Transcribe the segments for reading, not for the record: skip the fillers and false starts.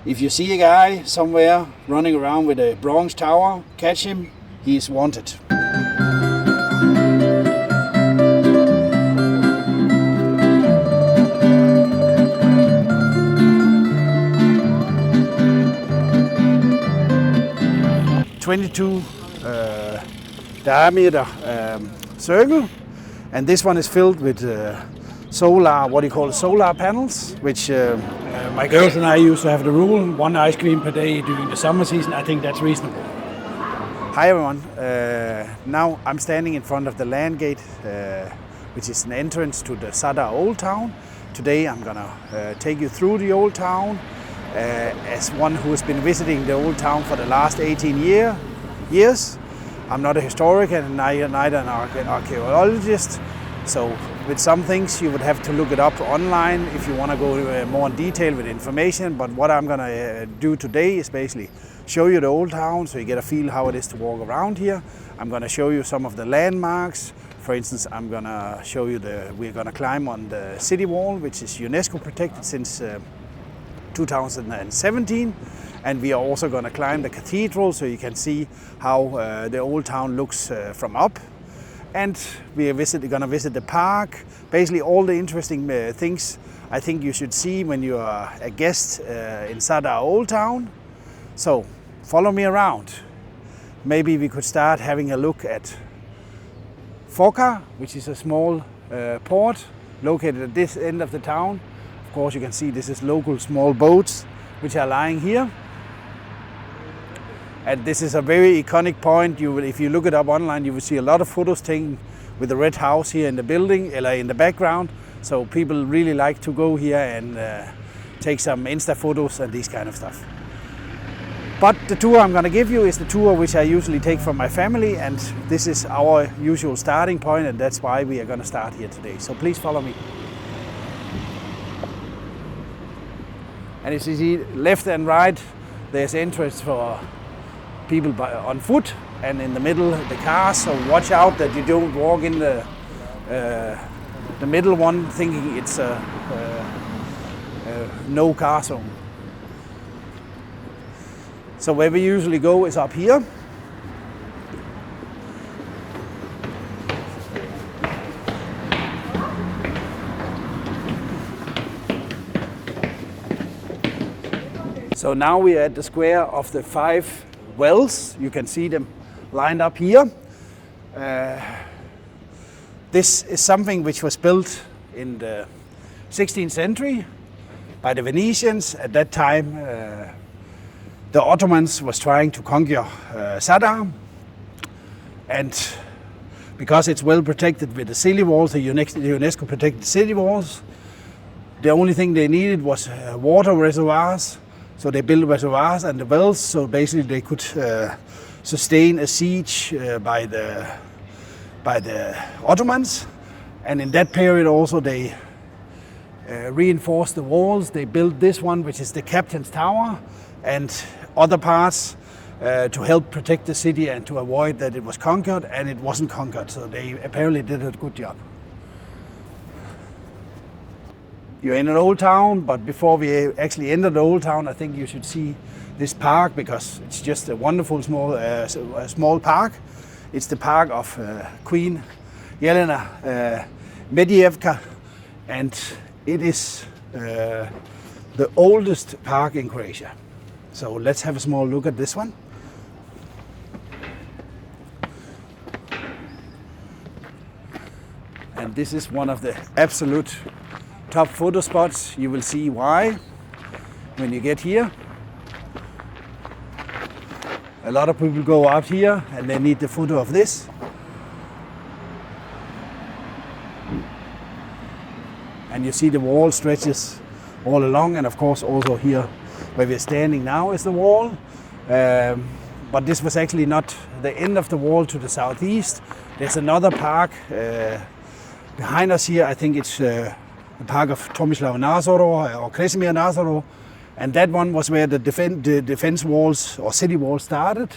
If you see a guy somewhere running around with a bronze tower, catch him, he is wanted. Diameter circle, and this one is filled with solar panels, which my girls and I used to have the rule, 1 ice cream per day during the summer season. I think that's reasonable. Hi everyone, now I'm standing in front of the land gate, which is an entrance to the Zadar Old Town. Today I'm gonna take you through the Old Town as one who has been visiting the Old Town for the last 18 years. I'm not a historian and neither an archaeologist, so with some things you would have to look it up online if you want to go more in detail with information. But what I'm going to do today is basically show you the Old Town so you get a feel how it is to walk around here. I'm going to show you some of the landmarks. For instance, I'm going to show you we're going to climb on the city wall, which is UNESCO protected since 2017. And we are also going to climb the cathedral so you can see how the Old Town looks from up. And we are going to visit the park, basically all the interesting things I think you should see when you are a guest in Zadar Old Town. So follow me around. Maybe we could start having a look at Forca, which is a small port located at this end of the town. Of course you can see this is local small boats which are lying here. And this is a very iconic point. If you look it up online, you will see a lot of photos taken with the red house here in the building, in the background. So people really like to go here and take some Insta photos and these kind of stuff. But the tour I'm going to give you is the tour which I usually take from my family, and this is our usual starting point, and that's why we are going to start here today. So please follow me. And as you see, left and right, there's entrance for people on foot, and in the middle the cars, so watch out that you don't walk in the middle one thinking it's a no car zone. So where we usually go is up here. So now we are at the square of the 5 wells. You can see them lined up here. This is something which was built in the 16th century by the Venetians. At that time, the Ottomans was trying to conquer Zadar, and because it's well protected with the city walls, the UNESCO protected city walls, the only thing they needed was water reservoirs. So they built reservoirs and the wells, so basically they could sustain a siege by the Ottomans. And in that period also they reinforced the walls. They built this one, which is the Captain's Tower, and other parts to help protect the city and to avoid that it was conquered, and it wasn't conquered. So they apparently did a good job. You're in an old town, but before we actually enter the old town, I think you should see this park, because it's just a wonderful small park. It's the park of Queen Jelena Medievka, and it is the oldest park in Croatia. So let's have a small look at this one. And this is one of the absolute top photo spots. You will see why when you get here. A lot of people go out here and they need the photo of this. And you see the wall stretches all along, and of course also here where we're standing now is the wall. But this was actually not the end of the wall to the southeast. There's another park behind us here. I think it's the park of Tomislav Nazorov or Kresimir Nazorov, and that one was where the defense walls or city walls started.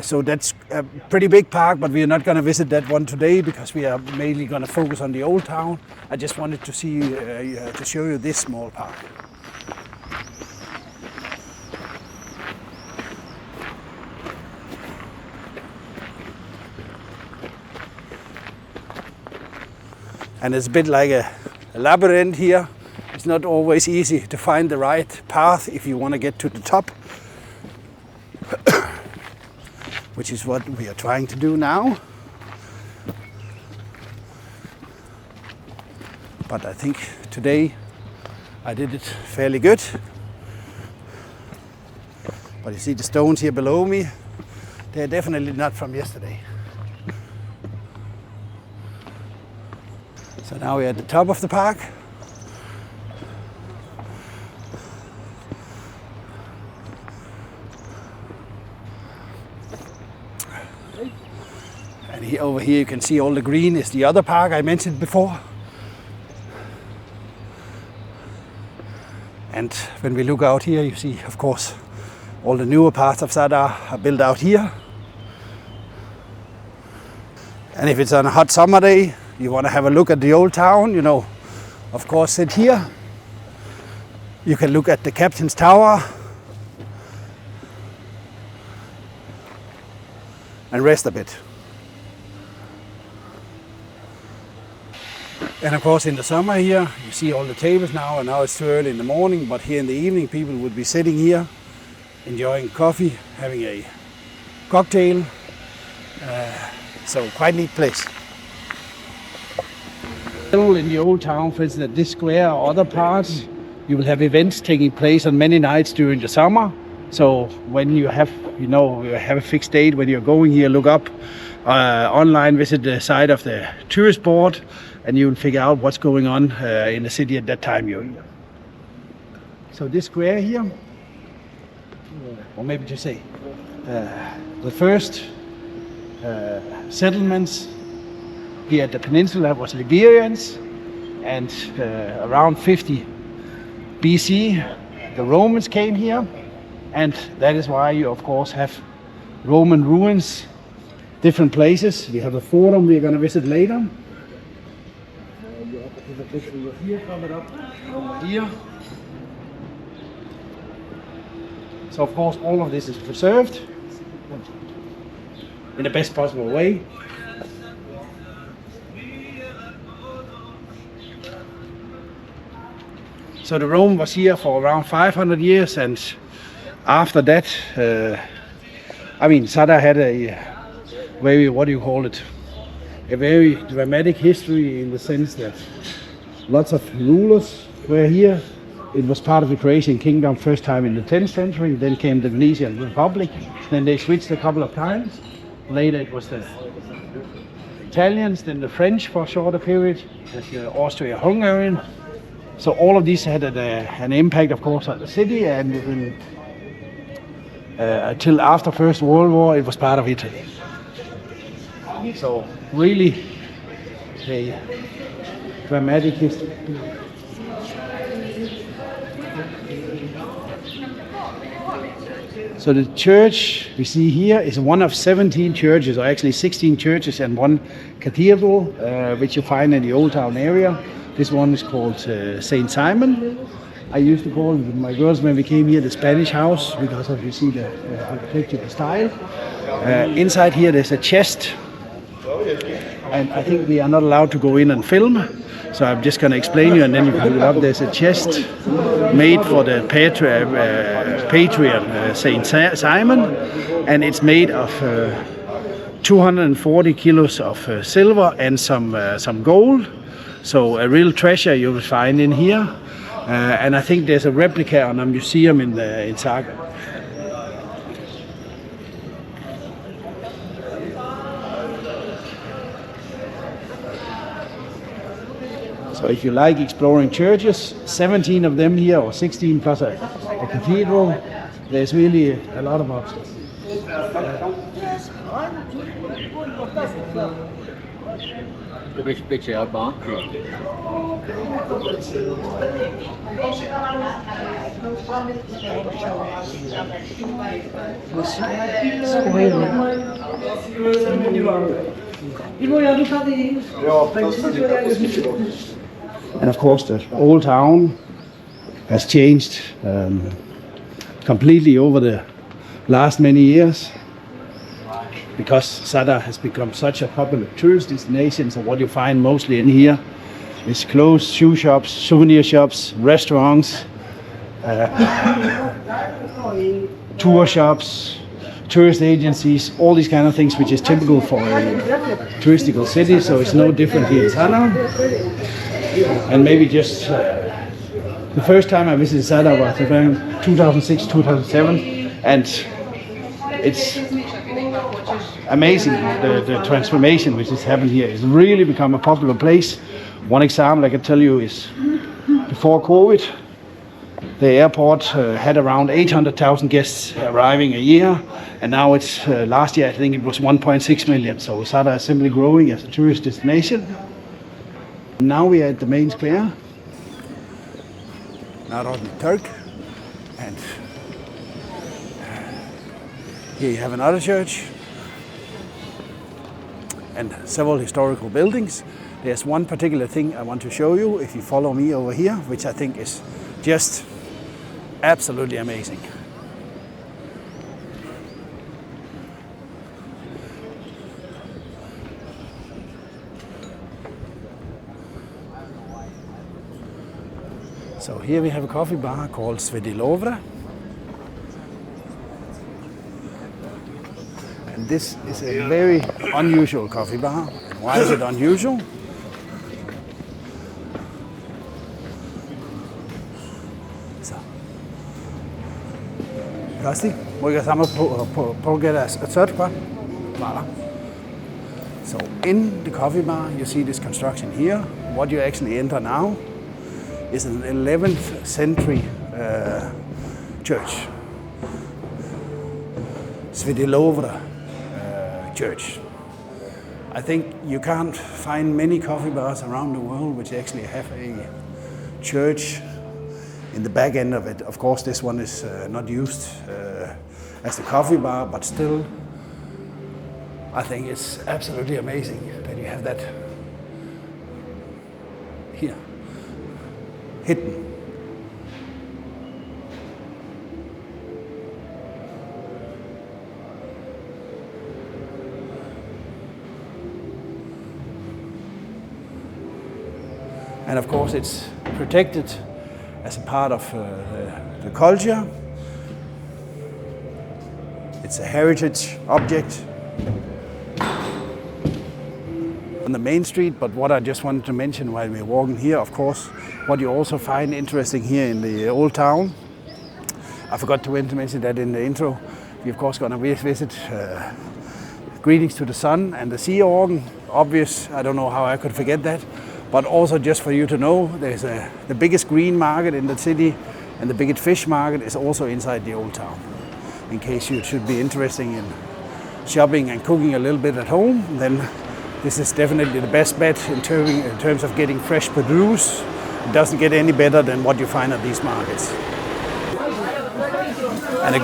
So that's a pretty big park, but we are not going to visit that one today because we are mainly going to focus on the old town. I just wanted to show you this small park. And it's a bit like a labyrinth here. It's not always easy to find the right path if you want to get to the top, which is what we are trying to do now. But I think today I did it fairly good. But you see the stones here below me, they're definitely not from yesterday. So now we're at the top of the park. And here, over here you can see all the green is the other park I mentioned before. And when we look out here, you see, of course, all the newer parts of Zadar are built out here. And if it's on a hot summer day, you want to have a look at the old town, you know, of course sit here. You can look at the Captain's Tower and rest a bit. And of course in the summer here, you see all the tables now, and now it's too early in the morning, but here in the evening people would be sitting here, enjoying coffee, having a cocktail. So quite neat place. In the old town, for instance, at this square or other parts, you will have events taking place on many nights during the summer. So when you have, you have a fixed date when you're going here, look up online, visit the site of the tourist board, and you will figure out what's going on in the city at that time you're here. So this square here, or maybe to say, the first settlements here at the peninsula was Liberians, and around 50 BC the Romans came here, and that is why you of course have Roman ruins, different places. We have a forum we're going to visit later. Here, coming up over here. So of course all of this is preserved in the best possible way. So the Rome was here for around 500 years, and after that, Zadar had a very, a very dramatic history, in the sense that lots of rulers were here. It was part of the Croatian kingdom first time in the 10th century, then came the Venetian Republic, then they switched a couple of times. Later it was the Italians, then the French for a shorter period, the Austria-Hungarian. So all of these had an impact, of course, on the city, and until after First World War it was part of Italy. So really a dramatic history. So the church we see here is one of 17 churches, or actually 16 churches and one cathedral, which you find in the Old Town area. This one is called Saint Simon. I used to call it, my girls, when we came here, the Spanish house, because of, you see, the architectural style. Inside here there's a chest, and I think we are not allowed to go in and film, so I'm just going to explain you, and then you can look up. There's a chest made for the patriarch Saint Simon, and it's made of 240 kilos of silver and some gold. So a real treasure you will find in here, and I think there's a replica on a museum in Zagreb. So if you like exploring churches, 17 of them here, or 16 plus a cathedral, there's really a lot of options. Which out bar? And of course the old town has changed completely over the last many years, because Zadar has become such a popular tourist destination. So what you find mostly in here It's closed, shoe shops, souvenir shops, restaurants, tour shops, tourist agencies, all these kind of things which is typical for a touristical city, so it's no different here in Zadar. And maybe just the first time I visited Zadar was around 2006, 2007, and it's amazing the transformation which has happened here. It's really become a popular place. One example I can tell you is before COVID, the airport had around 800,000 guests arriving a year, and now it's last year I think it was 1.6 million. So Zadar is simply growing as a tourist destination. Now we are at the main square, Narodni Trg, and here you have another church and several historical buildings. There's one particular thing I want to show you if you follow me over here, which I think is just absolutely amazing. So here we have a coffee bar called Sveti Lovra. And this is a very unusual coffee bar. Why is it unusual? Så. Rusty, må jeg sammen på get a search bar? Voilà. So in the coffee bar, you see this construction here. What you actually enter now is an 11th century church, Sveti Lovra church. I think you can't find many coffee bars around the world which actually have a church in the back end of it. Of course, this one is not used as a coffee bar, but still, I think it's absolutely amazing that you have that here, hidden. And of course it's protected as a part of the culture. It's a heritage object on the main street, but what I just wanted to mention while we're walking here, of course, what you also find interesting here in the old town, I forgot to mention that in the intro, we're of course going to visit Greetings to the Sun and the Sea Organ. Obvious, I don't know how I could forget that. But also just for you to know, there's the biggest green market in the city and the biggest fish market is also inside the old town. In case you should be interested in shopping and cooking a little bit at home, then this is definitely the best bet in terms of getting fresh produce. It doesn't get any better than what you find at these markets. And a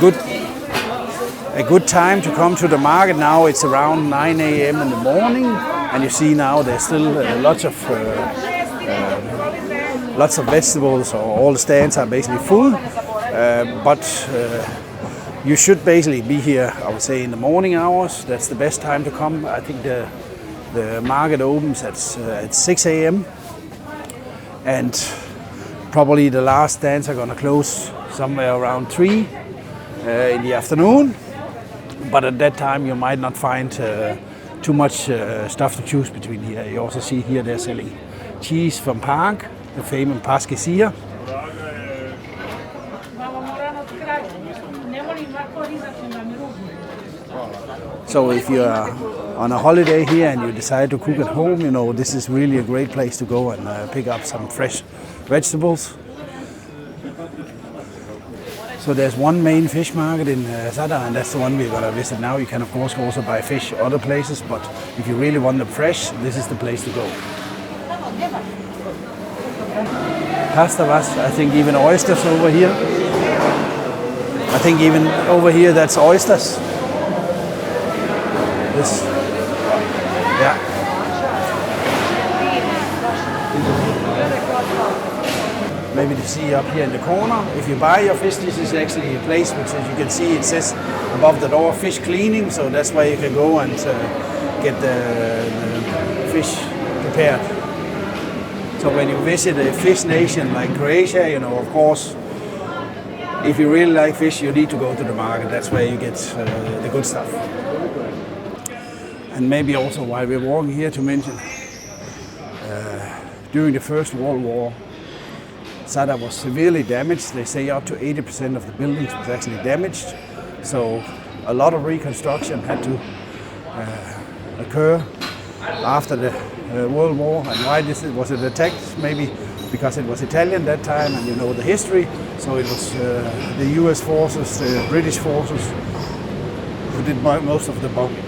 good time to come to the market now, it's around 9 a.m. in the morning. And you see now there's still lots of vegetables, or all the stands are basically full. But you should basically be here, I would say, in the morning hours. That's the best time to come. I think the market opens at 6 a.m. and probably the last stands are going to close somewhere around 3 in the afternoon. But at that time you might not find too much stuff to choose between here. You also see here they're selling cheese from Park, the famous Paskesia. So if you are on a holiday here and you decide to cook at home, you know, this is really a great place to go and pick up some fresh vegetables. So there's one main fish market in Zadar, and that's the one we're going to visit now. You can of course also buy fish other places, but if you really want them fresh, this is the place to go. Pasta was, I think even oysters over here. I think even over here that's oysters. This, yeah. Maybe to see up here in the corner. If you buy your fish, this is actually a place which, as you can see, it says above the door fish cleaning, so that's where you can go and get the fish prepared. So So when you visit a fish nation like Croatia, you know, of course, if you really like fish, you need to go to the market. That's where you get the good stuff. And maybe also while we're walking here to mention, during the First World War, Zadar was severely damaged. They say up to 80% of the buildings was actually damaged. So a lot of reconstruction had to occur after the World War. And why was it attacked? Maybe because it was Italian that time, and you know the history. So it was the US forces, the British forces, who did most of the bombing.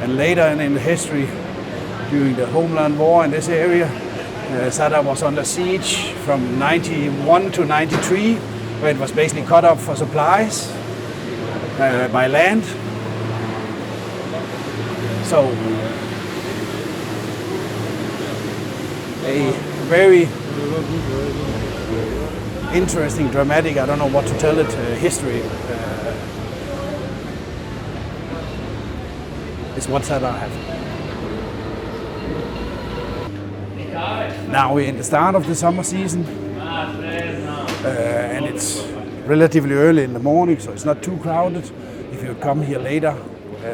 And later in the history, during the Homeland War in this area, Zadar was under siege from 91 to 93, where it was basically cut up for supplies by land. So a very interesting, dramatic, I don't know what to tell it, history is what Zadar has. Now we're in the start of the summer season, and it's relatively early in the morning, so it's not too crowded. If you come here later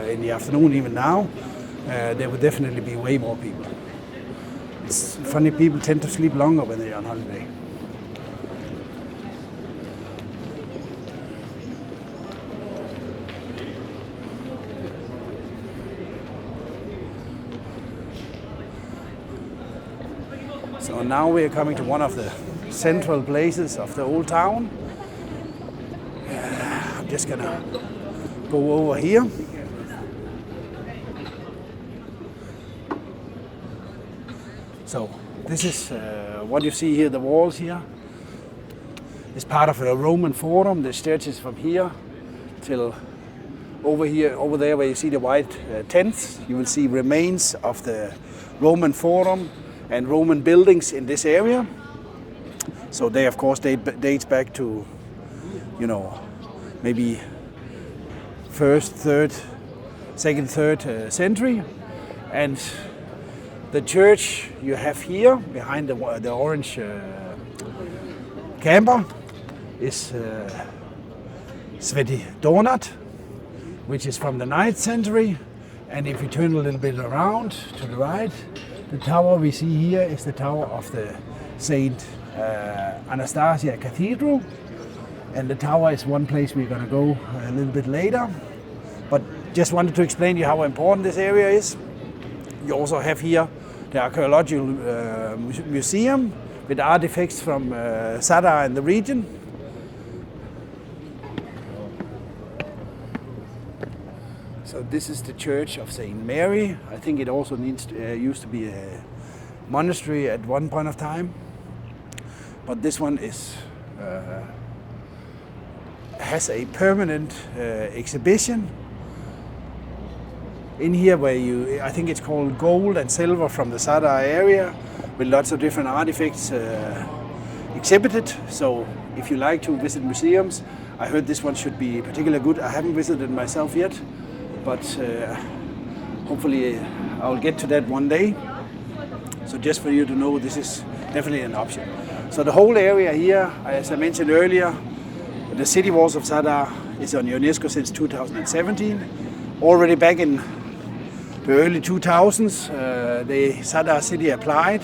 in the afternoon, even now, there will definitely be way more people. It's funny, people tend to sleep longer when they're on holiday. So now we are coming to one of the central places of the old town. I'm just gonna go over here. So this is what you see here, the walls here. It's part of a Roman Forum. The stretches from here till over here, over there where you see the white tents. You will see remains of the Roman Forum and Roman buildings in this area. So they of course dates back to, you know, maybe second, third century. And the church you have here behind the orange camper is Sveti Donat, which is from the 9th century. And if you turn a little bit around to the right, the tower we see here is the tower of the Saint Anastasia Cathedral. And the tower is one place we're going to go a little bit later. But just wanted to explain to you how important this area is. You also have here the archaeological museum with artifacts from Zadar and the region. So this is the Church of St. Mary. I think it also used to be a monastery at one point of time. But this one has a permanent exhibition in here where I think it's called Gold and Silver from the Zadar area, with lots of different artifacts exhibited. So if you like to visit museums, I heard this one should be particularly good. I haven't visited myself yet, but hopefully I'll get to that one day. So just for you to know, this is definitely an option. So the whole area here, as I mentioned earlier, the city walls of Zadar is on UNESCO since 2017. Already back in the early 2000s, the Zadar city applied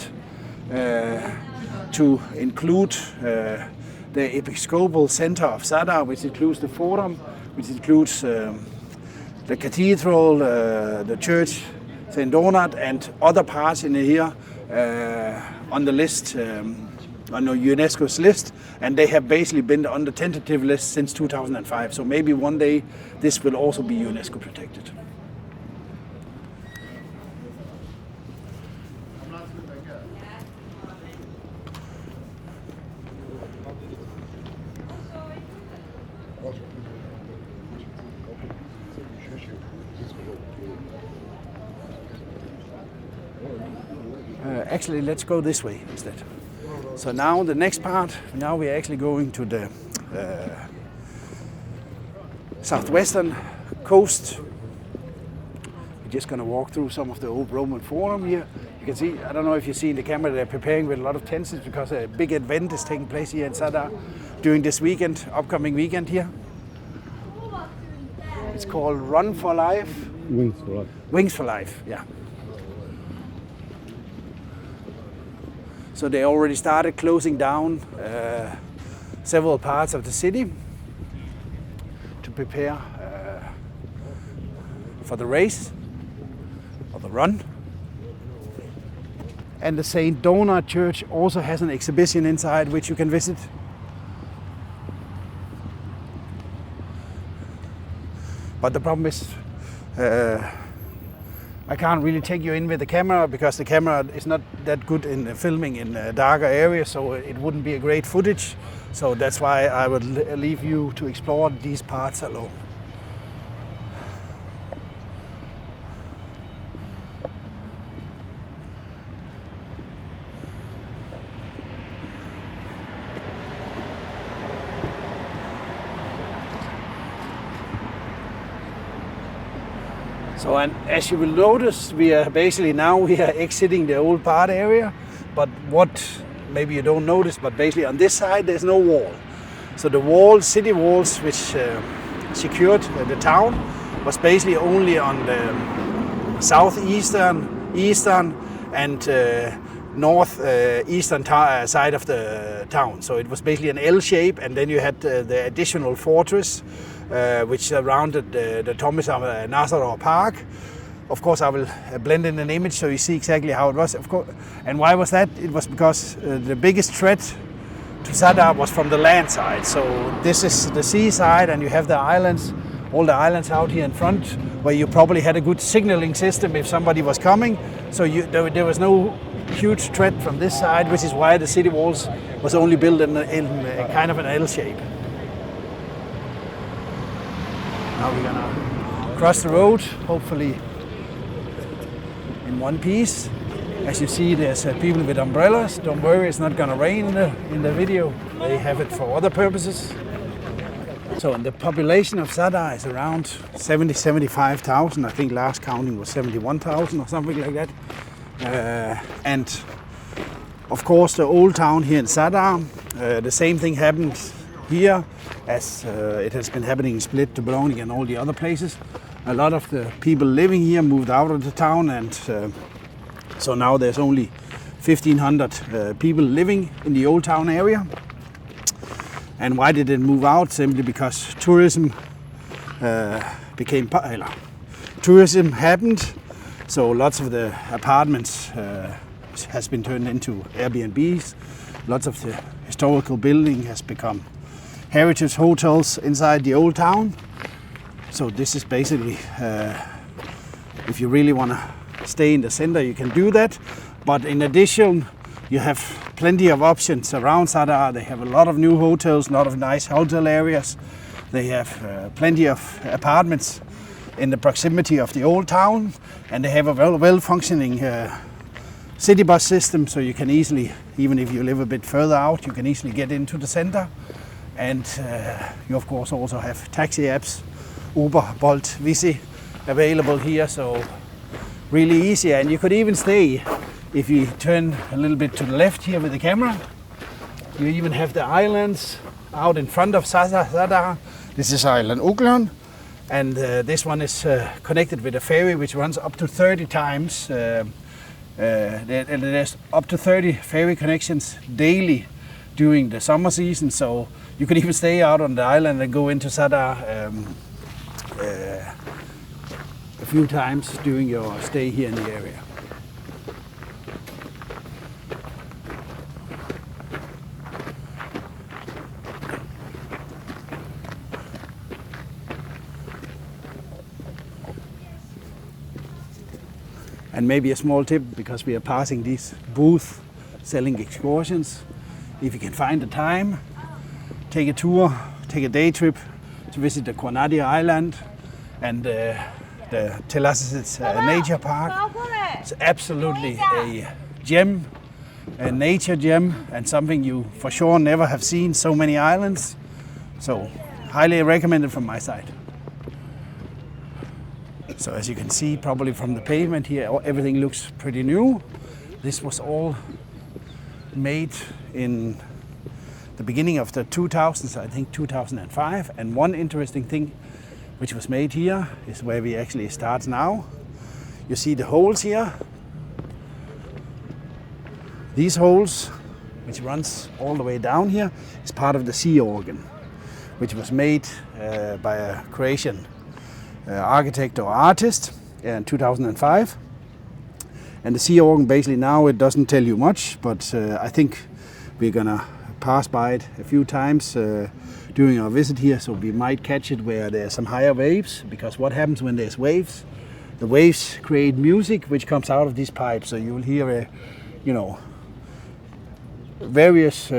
to include the Episcopal Center of Zadar, which includes the Forum, which includes the cathedral, the church, St. Donat, and other parts in here on the list, on the UNESCO's list, and they have basically been on the tentative list since 2005. So maybe one day this will also be UNESCO protected. Actually, let's go this way instead. So now the next part, now we're actually going to the southwestern coast. We're just going to walk through some of the old Roman Forum here. You can see, I don't know if you see in the camera, they're preparing with a lot of tents because a big event is taking place here in Zadar during this weekend, upcoming weekend here. It's called Run for Life. Wings for Life. Wings for Life, yeah. So they already started closing down several parts of the city to prepare for the race or the run. And the St. Donat Church also has an exhibition inside which you can visit. But the problem is I can't really take you in with the camera because the camera is not that good in filming in darker areas, so it wouldn't be a great footage. So that's why I would leave you to explore these parts alone. So, and as you will notice, we are exiting the old part area, but what maybe you don't notice, but basically on this side there's no wall. So the walls, city walls, which secured the town, was basically only on the southeastern, eastern, and northeastern side of the town. So it was basically an L shape, and then you had the additional fortress, which surrounded the Thomas Nazareth Park. Of course, I will blend in an image so you see exactly how it was. Of course, and why was that? It was because the biggest threat to Zadar was from the land side. So this is the seaside, and you have the islands, all the islands out here in front, where you probably had a good signaling system if somebody was coming. So there was no huge threat from this side, which is why the city walls was only built in kind of an L shape. Now we're gonna cross the road, hopefully in one piece. As you see, there's people with umbrellas. Don't worry, it's not gonna rain in the video. They have it for other purposes. So the population of Zadar is around 75,000. I think last counting was 71,000 or something like that. And of course the old town here in Zadar, the same thing happened here as it has been happening in Split, Dubrovnik and all the other places. A lot of the people living here moved out of the town, and so now there's only 1,500 people living in the old town area. And why did it move out? Simply because tourism tourism happened. So lots of the apartments has been turned into Airbnbs. Lots of the historical building has become heritage hotels inside the old town. So this is basically, if you really want to stay in the center, you can do that. But in addition, you have plenty of options around Zadar. They have a lot of new hotels, a lot of nice hotel areas. They have plenty of apartments in the proximity of the old town, and they have a well-functioning city bus system, so you can easily, even if you live a bit further out, you can easily get into the center. And you of course also have taxi apps, Uber, Bolt, Visi available here, so really easy. And you could even stay, if you turn a little bit to the left here with the camera, you even have the islands out in front of Zadar. This is island Uglon, and this one is connected with a ferry which runs up to 30 times. There's up to 30 ferry connections daily during the summer season, so you could even stay out on the island and go into Zadar a few times during your stay here in the area. And maybe a small tip, because we are passing these booths selling excursions. If you can find the time, take a tour, take a day trip to visit the Cornadia Island and the Telasis Nature Park. It's absolutely a gem, a nature gem, and something you for sure never have seen so many islands. So highly recommended from my side. So as you can see probably from the pavement here, everything looks pretty new. This was all made in the beginning of the 2000s, I think 2005. And one interesting thing which was made here is where we actually start now. You see the holes here. These holes, which runs all the way down here, is part of the sea organ, which was made by a Croatian architect or artist in 2005. And the sea organ, basically now it doesn't tell you much, but I think we're gonna pass by it a few times during our visit here, so we might catch it where there's some higher waves, because what happens when there's waves? The waves create music which comes out of these pipes, so you will hear various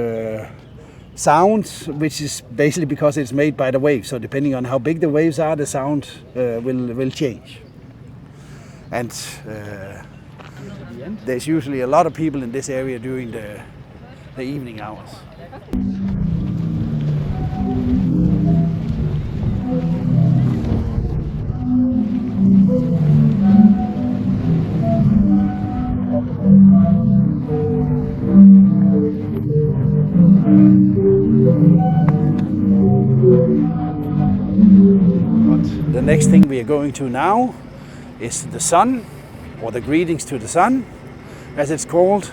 sounds, which is basically because it's made by the waves. So depending on how big the waves are, the sound will change. And there's usually a lot of people in this area during the evening hours. The next thing we are going to now is the sun, or the greetings to the sun, as it's called.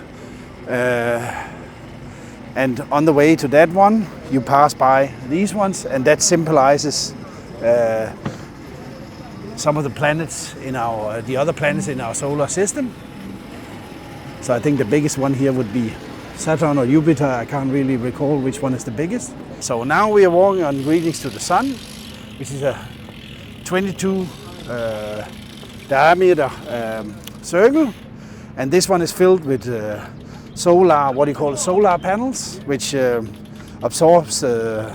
And on the way to that one, you pass by these ones, and that symbolizes some of the planets in the other planets in our solar system. So I think the biggest one here would be Saturn or Jupiter. I can't really recall which one is the biggest. So now we are walking on greetings to the sun, which is a 22 diameter circle, and this one is filled with solar panels, which absorbs the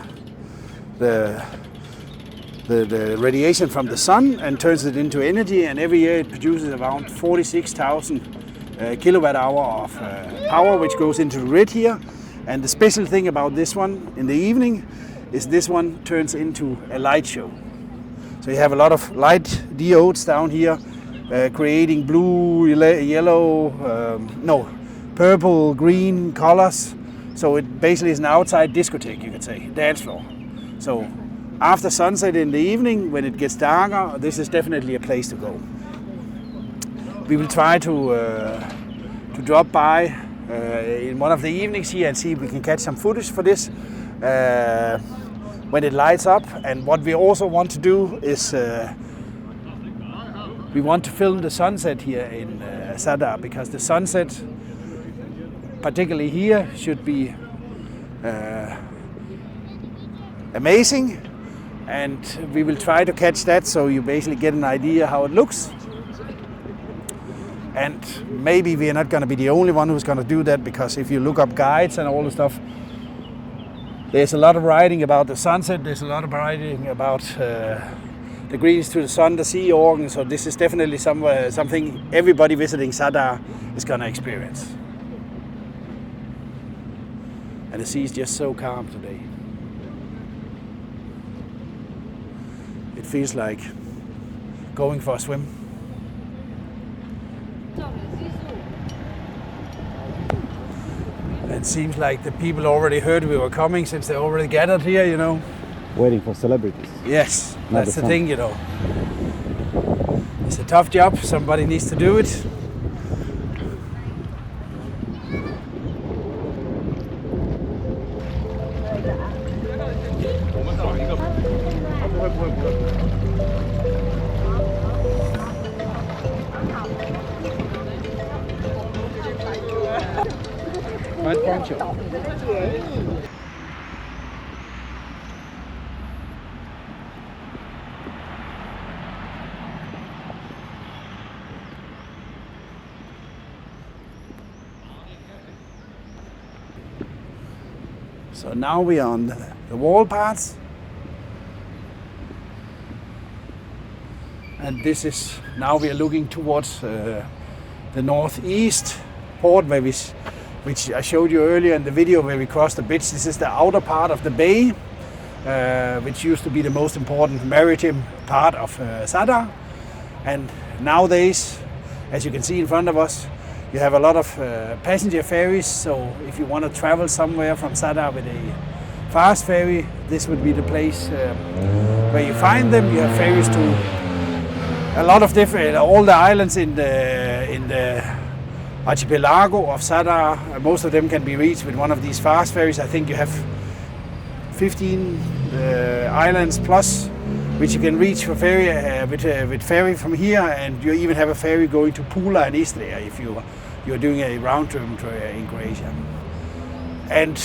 radiation from the sun and turns it into energy, and every year it produces around 46,000 kilowatt hour of power, which goes into the grid here. And the special thing about this one in the evening is this one turns into a light show. So you have a lot of light diodes down here creating blue, yellow, purple, green colors. So it basically is an outside discotheque, you could say, dance floor. So after sunset in the evening, when it gets darker, this is definitely a place to go. We will try to drop by in one of the evenings here and see if we can catch some footage for this when it lights up. And what we also want to do is we want to film the sunset here in Zadar, because the sunset, particularly here, should be amazing, and we will try to catch that so you basically get an idea how it looks. And maybe we are not going to be the only one who's going to do that, because if you look up guides and all the stuff, there's a lot of writing about the sunset, there's a lot of writing about the greetings to the sun, the sea organ, so this is definitely something everybody visiting Zadar is going to experience. And the sea is just so calm today. It feels like going for a swim. It seems like the people already heard we were coming, since they already gathered here, you know. Waiting for celebrities. Yes, that's the thing, you know. It's a tough job, somebody needs to do it. So now we are on the wall parts, and this is, now we are looking towards the northeast port, which I showed you earlier in the video, where we crossed the bridge. This is the outer part of the bay, which used to be the most important maritime part of Zadar. And nowadays, as you can see in front of us, you have a lot of passenger ferries. So if you want to travel somewhere from Zadar with a fast ferry, this would be the place where you find them. You have ferries to a lot of different, all the islands in the archipelago of Zadar. Most of them can be reached with one of these fast ferries. I think you have 15 islands plus, which you can reach for ferry with ferry from here, and you even have a ferry going to Pula and Istria if you're doing a round trip in Croatia. And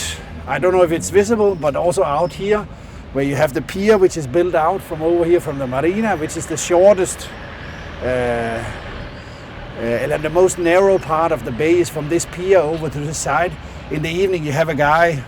I don't know if it's visible, but also out here, where you have the pier, which is built out from over here from the marina, which is the shortest and the most narrow part of the bay is from this pier over to this side. In the evening, you have a guy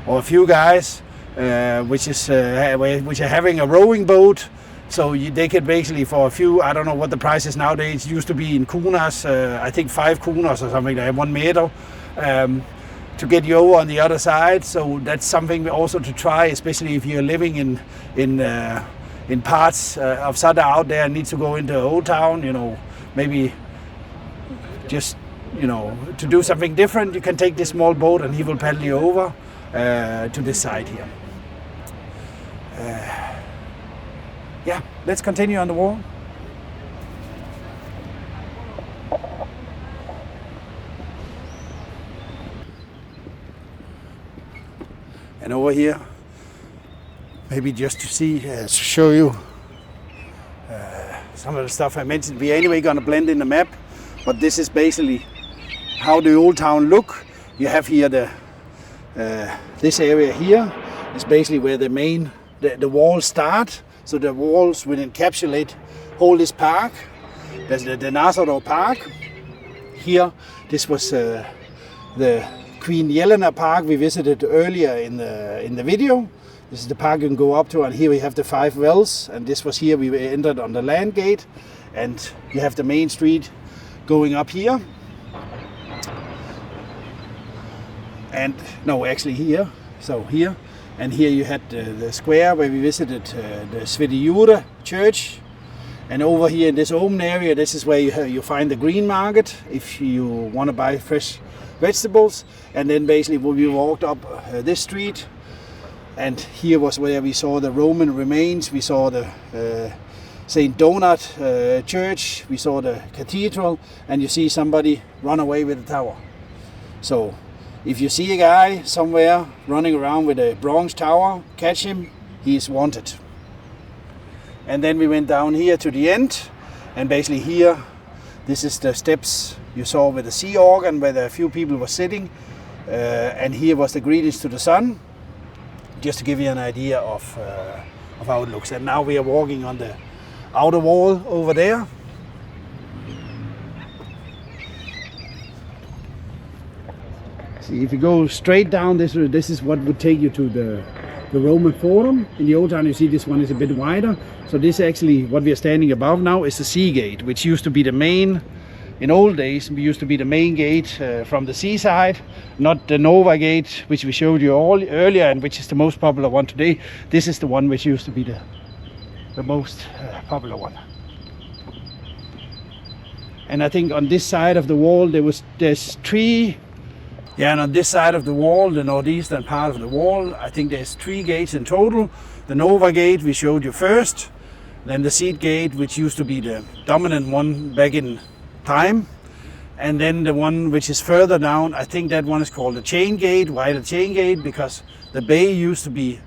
or a few guys which are having a rowing boat. So they can basically, for a few, I don't know what the price is nowadays, it used to be in kunas, I think 5 kunas or something like 1 meter, to get you over on the other side. So that's something also to try, especially if you're living in parts of Zadar out there and need to go into Old Town, maybe just, to do something different. You can take this small boat and he will paddle you over to this side here. Yeah, let's continue on the wall. And over here, maybe just to show you some of the stuff I mentioned. We're anyway going to blend in the map, but this is basically how the Old Town look. You have here this area here is basically where the walls start. So the walls will encapsulate all this park. There's the Nazareth Park. Here, this was the Queen Jelena Park we visited earlier in the video. This is the park you can go up to, and here we have the 5 wells, and this was here we entered on the land gate, and you have the main street going up here. And no, actually here. So here. And here you had the square where we visited the Sveti Jure church. And over here in this open area, this is where you find the green market if you want to buy fresh vegetables. And then basically we walked up this street. And here was where we saw the Roman remains. We saw the St. Donat church. We saw the cathedral. And you see somebody run away with the tower. So if you see a guy somewhere running around with a bronze tower, catch him, he is wanted. And then we went down here to the end, and basically here, this is the steps you saw with the sea organ where a few people were sitting, and here was the greetings to the sun, just to give you an idea of how it looks. And now we are walking on the outer wall over there. If you go straight down, this is what would take you to the Roman Forum. In the Old Town, you see this one is a bit wider. So this actually, what we are standing above now, is the sea gate, which used to be the main, in old days, used to be the main gate from the seaside, not the Nova gate, which we showed you all earlier, and which is the most popular one today. This is the one which used to be the most popular one. And I think on this side of the wall, there's 3. Yeah, and on this side of the wall, the northeastern part of the wall, I think there's 3 gates in total. The Nova gate we showed you first, then the Seat gate, which used to be the dominant one back in time, and then the one which is further down, I think that one is called the Chain gate. Why the Chain gate? Because the bay used to be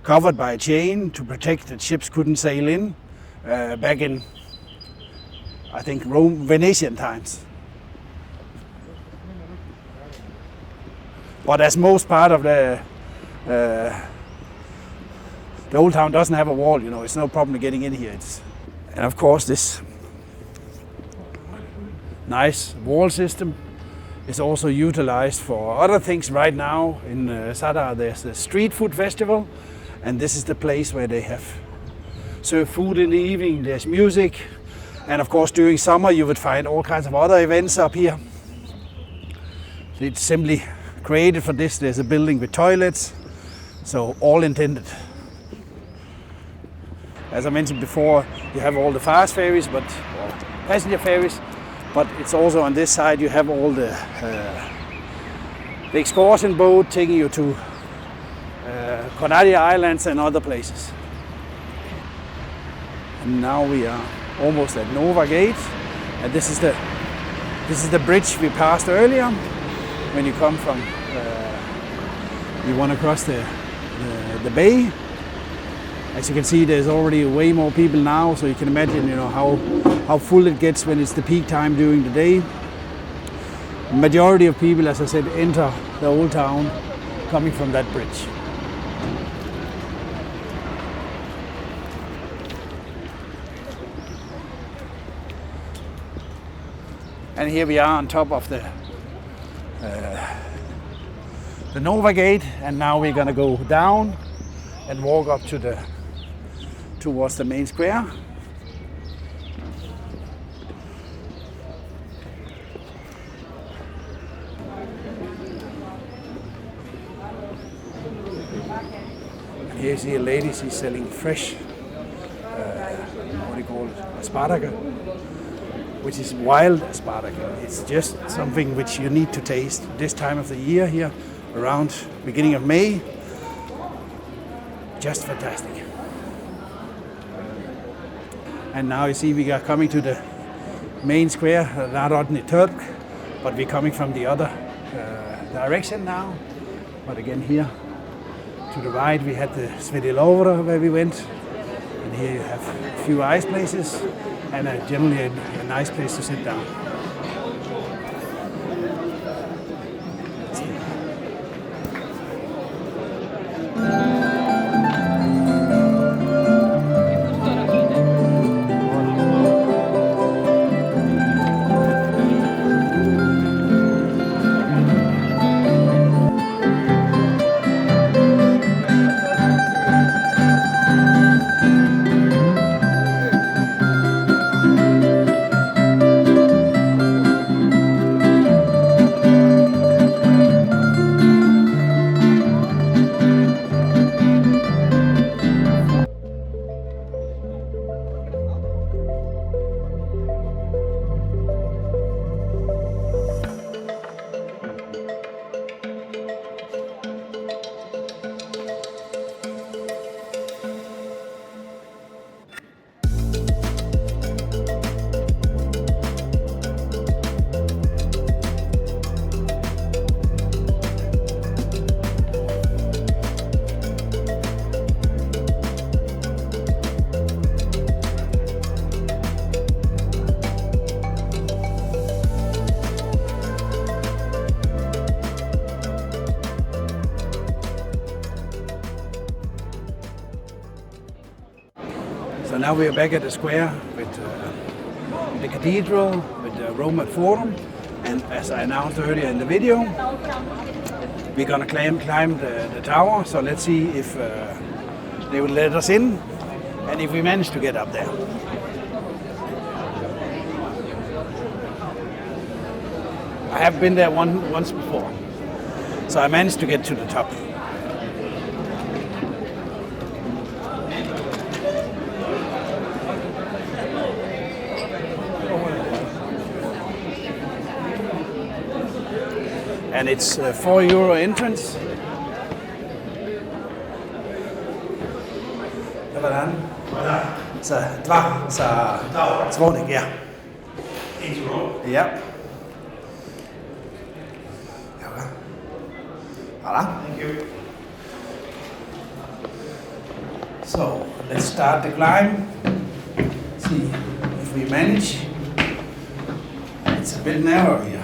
covered by a chain to protect that ships couldn't sail in back in, I think, Venetian times. But as most part of the Old Town doesn't have a wall, it's no problem getting in here. And of course this nice wall system is also utilized for other things right now. In Zadar there's the Street Food Festival, and this is the place where they have served food in the evening, there's music, and of course during summer you would find all kinds of other events up here. It's simply created for this. There's a building with toilets, so all intended. As I mentioned before, you have all the fast ferries, or passenger ferries, but it's also on this side you have all the excursion boat taking you to Conati Islands and other places. And now we are almost at Nova Gate, and this is the bridge we passed earlier. When you come from, you want to cross the bay. As you can see, there's already way more people now, so you can imagine, how full it gets when it's the peak time during the day. Majority of people, as I said, enter the old town coming from that bridge. And here we are on top of the Nova Gate, and now we're gonna go down and walk up towards the main square. And here you see a lady, she's selling fresh, what do you call it, asparagus, which is wild asparagus. It's just something which you need to taste this time of the year here, around beginning of May. Just fantastic. And now you see we are coming to the main square, Narodni Turk, but we're coming from the other direction now. But again here, to the right we had the Sveti Lovra where we went, and here you have a few ice places and generally a nice place to sit down. So now we are back at the square with the cathedral, with the Roma Forum, and as I announced earlier in the video, we're gonna climb the tower. So let's see if they will let us in, and if we manage to get up there. I have been there once before, so I managed to get to the top. And it's €4 entrance. Dobar dan. Za zvonik, ja. Ja. Hvala. Thank you. So let's start the climb. See if we manage. It's a bit narrow here.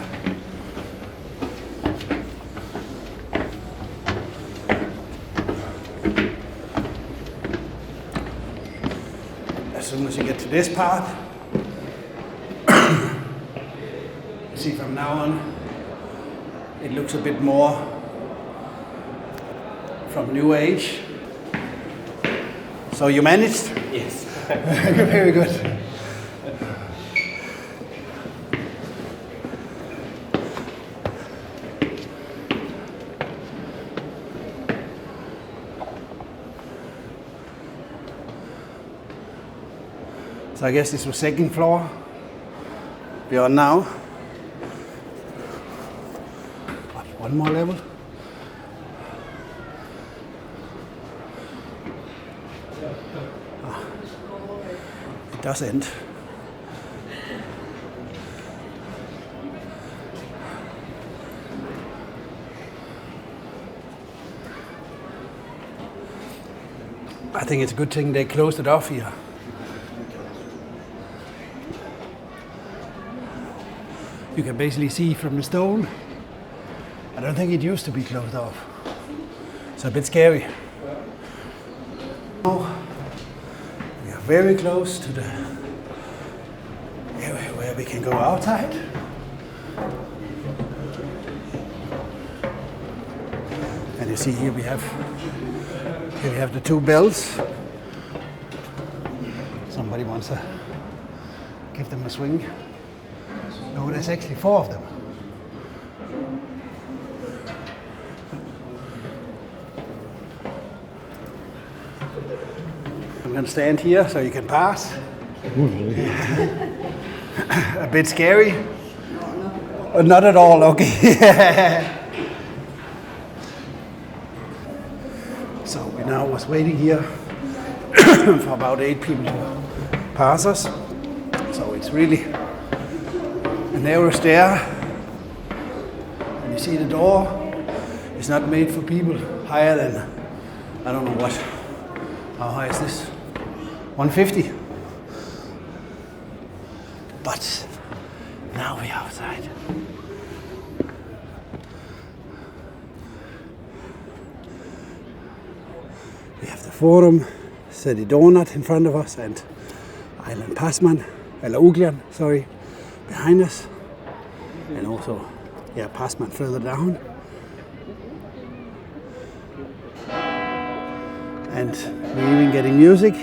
As soon as you get to this part, you see from now on, it looks a bit more from New Age. So you managed? Yes. Very good. So I guess this was second floor. We are now up one more level. It does end. I think it's a good thing they closed it off here. You can basically see from the stone. I don't think it used to be closed off. It's a bit scary. Now we are very close to the area where we can go outside. And you see here we have the two bells. Somebody wants to give them a swing. No, there's actually 4 of them. I'm going to stand here so you can pass. A bit scary? Not at all, okay. So we now was waiting here for about 8 people to pass us. So it's really a narrow stair. And you see the door is not made for people higher than, I don't know what, how high is this? 150. But now we're outside. We have the Forum, City Donut in front of us, and Island Passman, eller Uglan, sorry, behind us. And also, yeah, Passman further down. And we're even getting music.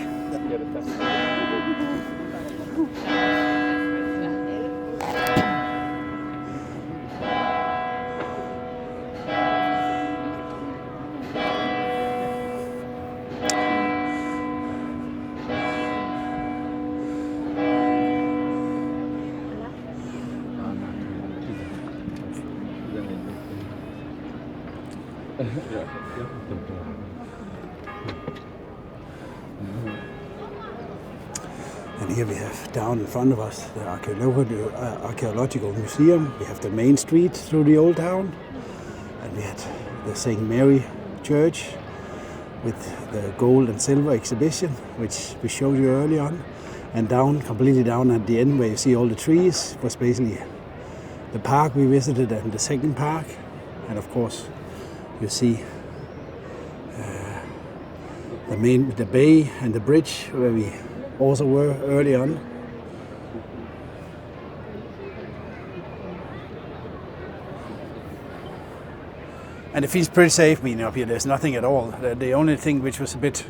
And here we have down in front of us the archaeological museum. We have the main street through the old town, and we had the St. Mary Church with the gold and silver exhibition, which we showed you early on. And down, completely down at the end where you see all the trees, was basically the park we visited and the second park. And of course, you see the bay and the bridge where we also were early on. And it feels pretty safe being up here. There's nothing at all. The only thing which was a bit,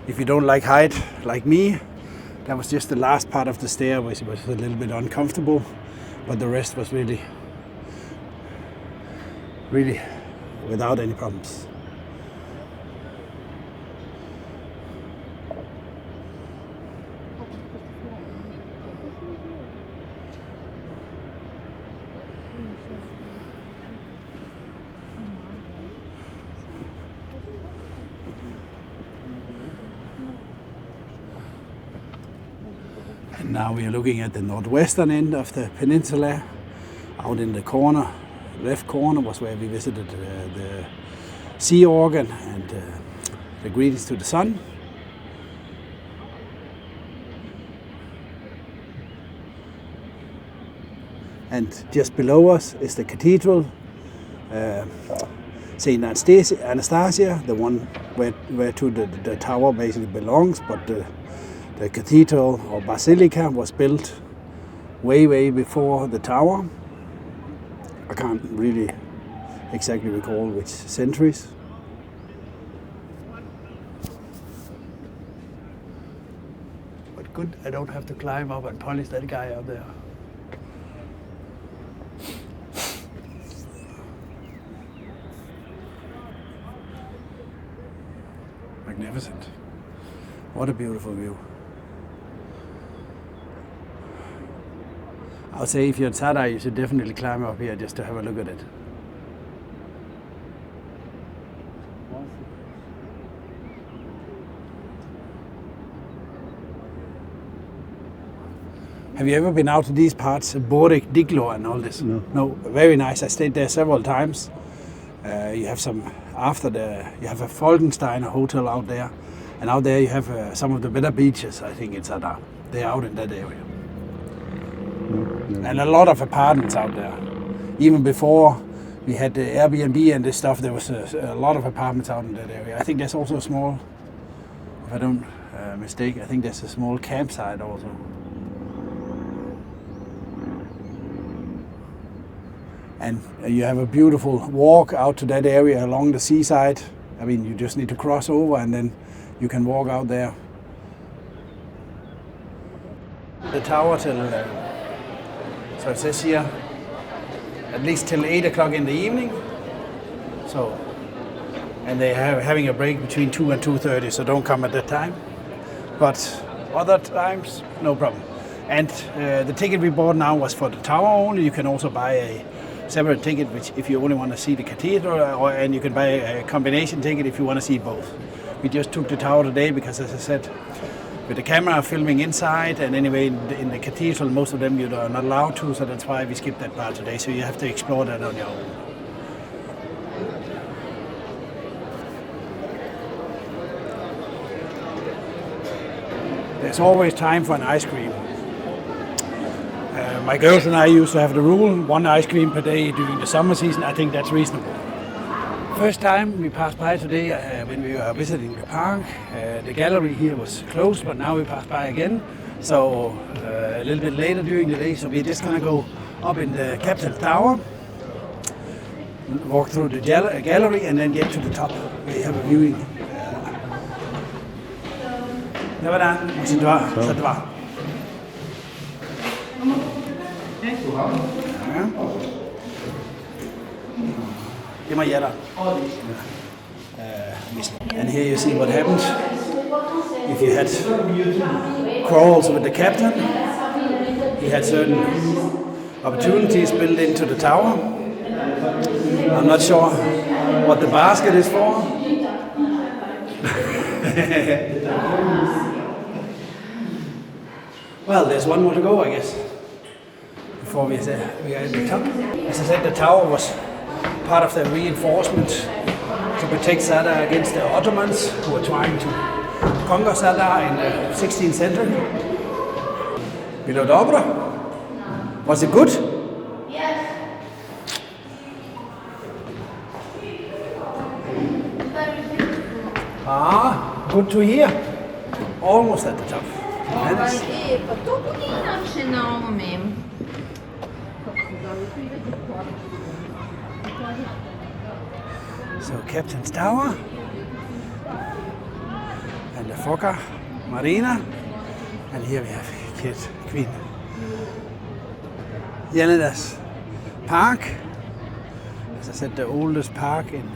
if you don't like height, like me, that was just the last part of the stair which was a little bit uncomfortable, but the rest was really without any problems. And now we are looking at the northwestern end of the peninsula. Out in the corner, left corner, was where we visited the sea organ and the greetings to the sun. And just below us is the cathedral, St. Anastasia, the one where to the tower basically belongs, but the cathedral or basilica was built way before the tower. I can't really exactly recall which centuries. But good, I don't have to climb up and polish that guy up there. Magnificent. What a beautiful view. I would say if you're in Zadar, you should definitely climb up here just to have a look at it. Have you ever been out to these parts, Borek, Diglo and all this? No. No, very nice. I stayed there several times. You have you have a Folkenstein hotel out there. And out there you have some of the better beaches, I think, in Zadar. They're out in that area. No. And a lot of apartments out there. Even before we had the Airbnb and this stuff, there was a lot of apartments out in that area. I think there's also a small, if I don't mistake, I think there's a small campsite also. And you have a beautiful walk out to that area along the seaside. I mean, you just need to cross over and then you can walk out there. The tower till, so it says here, at least till 8 o'clock in the evening. So, and they are having a break between 2 and 2:30, so don't come at that time. But other times, no problem. And the ticket we bought now was for the tower only. You can also buy a separate ticket, which if you only want to see the cathedral, and you can buy a combination ticket if you want to see both. We just took the tower today because, as I said, with the camera filming inside, and anyway in the cathedral, most of them you are not allowed to, so that's why we skipped that part today. So you have to explore that on your own. There's always time for an ice cream. My girls and I used to have the rule, 1 ice cream per day during the summer season. I think that's reasonable. First time we passed by today when we were visiting the park. The gallery here was closed, but now we passed by again. So a little bit later during the day, so we're just gonna go up in the Captain Tower, walk through the gallery, and then get to the top. We have a viewing. Dobar dan, možete za 2. And here you see what happens if you had quarrels with the captain. He had certain opportunities built into the tower. I'm not sure what the basket is for. Well, there's one more to go, I guess, before we are at the top. As I said, the tower was part of the reinforcement to protect Zadar against the Ottomans who were trying to conquer Zadar in the 16th century. Bilo dobro? Was it good? Yes. Good to hear. Almost at the top. Pa to bude inače na ovome. So Captain's Tower and the Fokker Marina, and here we have Queen Jelena's Park. As I said, the oldest park in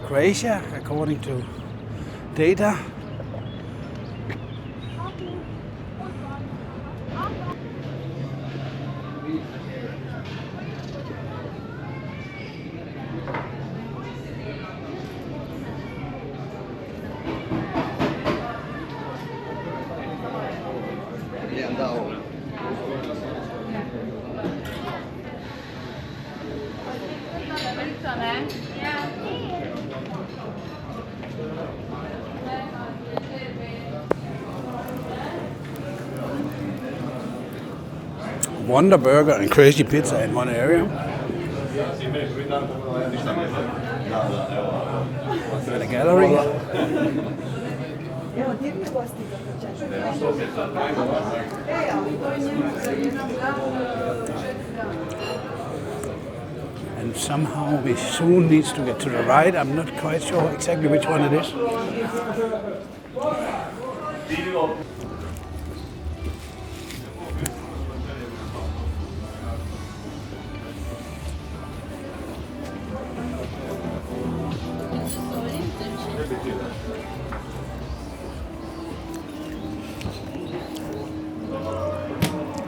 Croatia, according to data. Wonder Burger and Crazy Pizza in one area. And a gallery. And somehow we soon need to get to the right. I'm not quite sure exactly which one it is.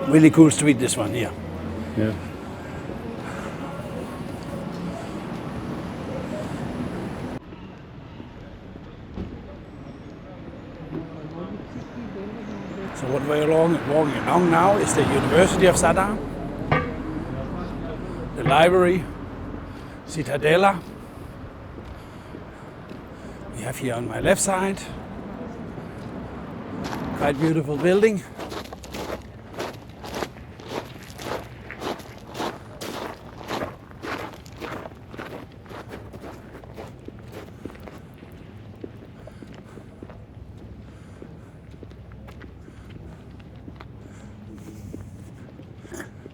Really cool street, this one here. Yeah. So what we're walking along now is the University of Zadar, the library, Citadella. We have here on my left side, quite beautiful building.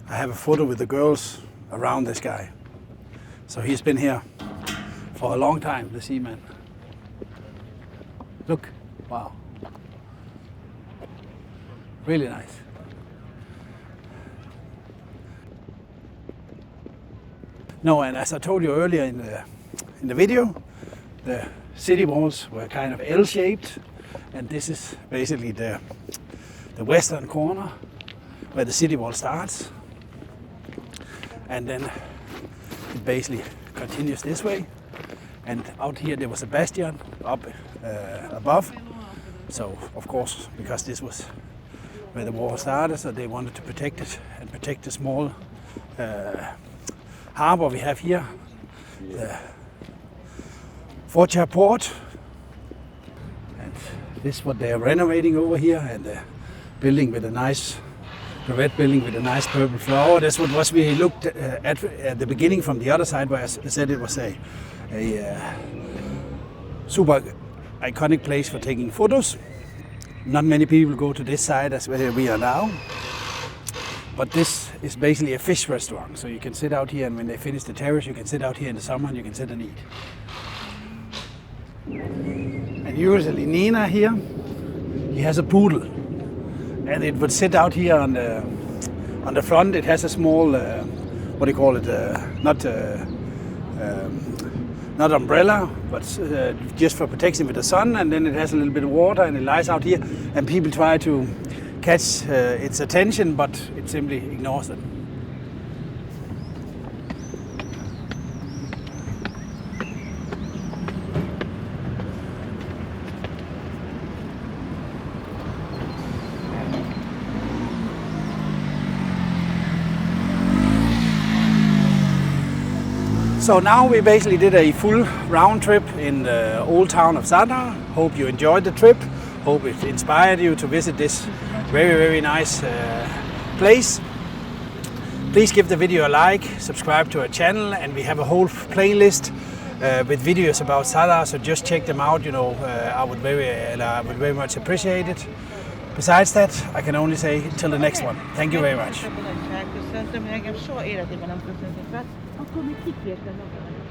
I have a photo with the girls around this guy. So he's been here for a long time, the seaman. Look, wow. Really nice. No, and as I told you earlier in the video, the city walls were kind of L-shaped, and this is basically the western corner where the city wall starts. And then it basically continues this way. And out here there was a bastion up above. So of course, because this was where the war started, so they wanted to protect it and protect the small harbor we have here, the Foggia port. And this is what they are renovating over here, and the building with a nice, the red building with a nice purple flower. That's what was we looked at the beginning from the other side, where I said it was a super iconic place for taking photos. Not many people go to this side as where we are now. But this is basically a fish restaurant, so you can sit out here, and when they finish the terrace, you can sit out here in the summer and you can sit and eat. And usually Nina here, he has a poodle, and it would sit out here on the front. It has a small, what do you call it? Not umbrella, but just for protection with the sun. And then it has a little bit of water, and it lies out here, and people try to catch its attention, but it simply ignores them. So now we basically did a full round trip in the old town of Zadar. Hope you enjoyed the trip. Hope it inspired you to visit this very, very nice place. Please give the video a like, subscribe to our channel, and we have a whole playlist with videos about Zadar, so just check them out. You know, I would very much appreciate it. Besides that, I can only say till the next one. Thank you very much. Köszöntöm, engem soha életében nem köszöntött fel, akkor még kikértem magam.